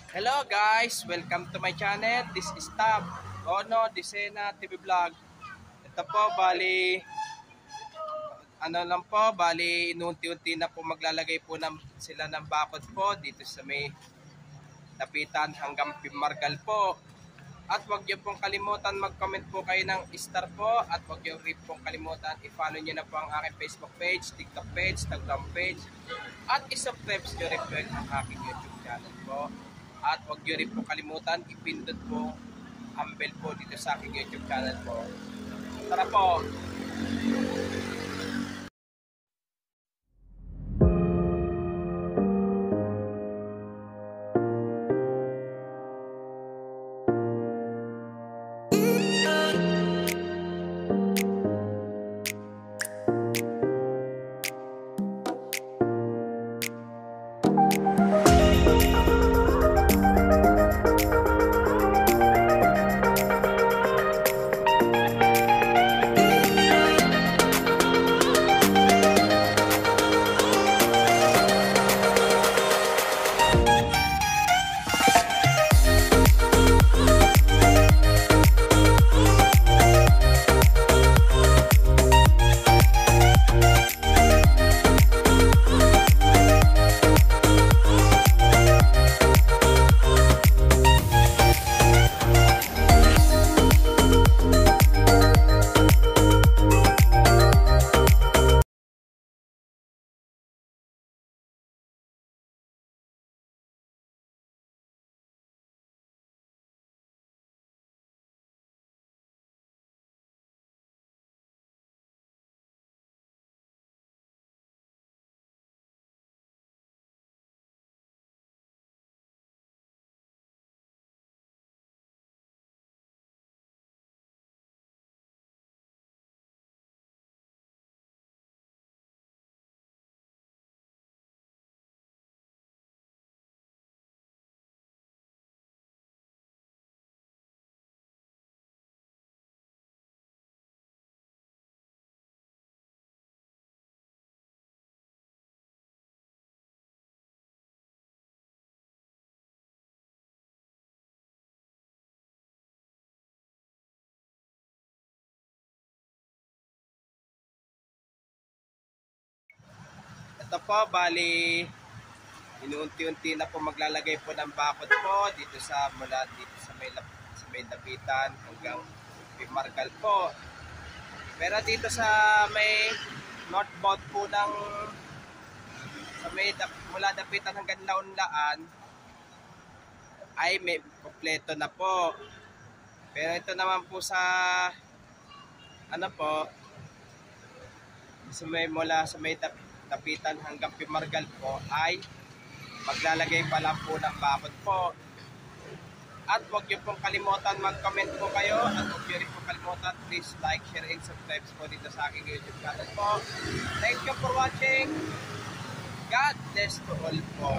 Hello guys, welcome to my channel. This is Tab Ono Disena TV Vlog. Ito po bali inunti-unti na po maglalagay po sila ng bakod po dito sa may Dapitan hanggang Pimargal po. At huwag niyo pong kalimutan mag-comment po kayo ng star po, at huwag niyo rin pong kalimutan i-follow niyo na po ang aking Facebook page, TikTok page, Instagram page, at i-subscribe niyo rin po ang aking YouTube channel po. At huwag niyo rin po kalimutan ipindot po ang bell po dito sa aking YouTube channel po. Tara po! Ito po, bali inuunti-unti na po maglalagay po ng bakod po dito sa may Dapitan hanggang Pimargal po. Pero dito sa may northbound po mula Dapitan hanggang Launlaan ay may kompleto na po. Pero ito naman po sa mula sa may Dapitan hanggang Pimargal po ay maglalagay pa lang po ng bakod po. At huwag niyo pong kalimutan mag-comment po kayo, at huwag niyo rin pong kalimutan please like, share, and subscribe po dito sa aking YouTube channel po. Thank you for watching. God bless to all po.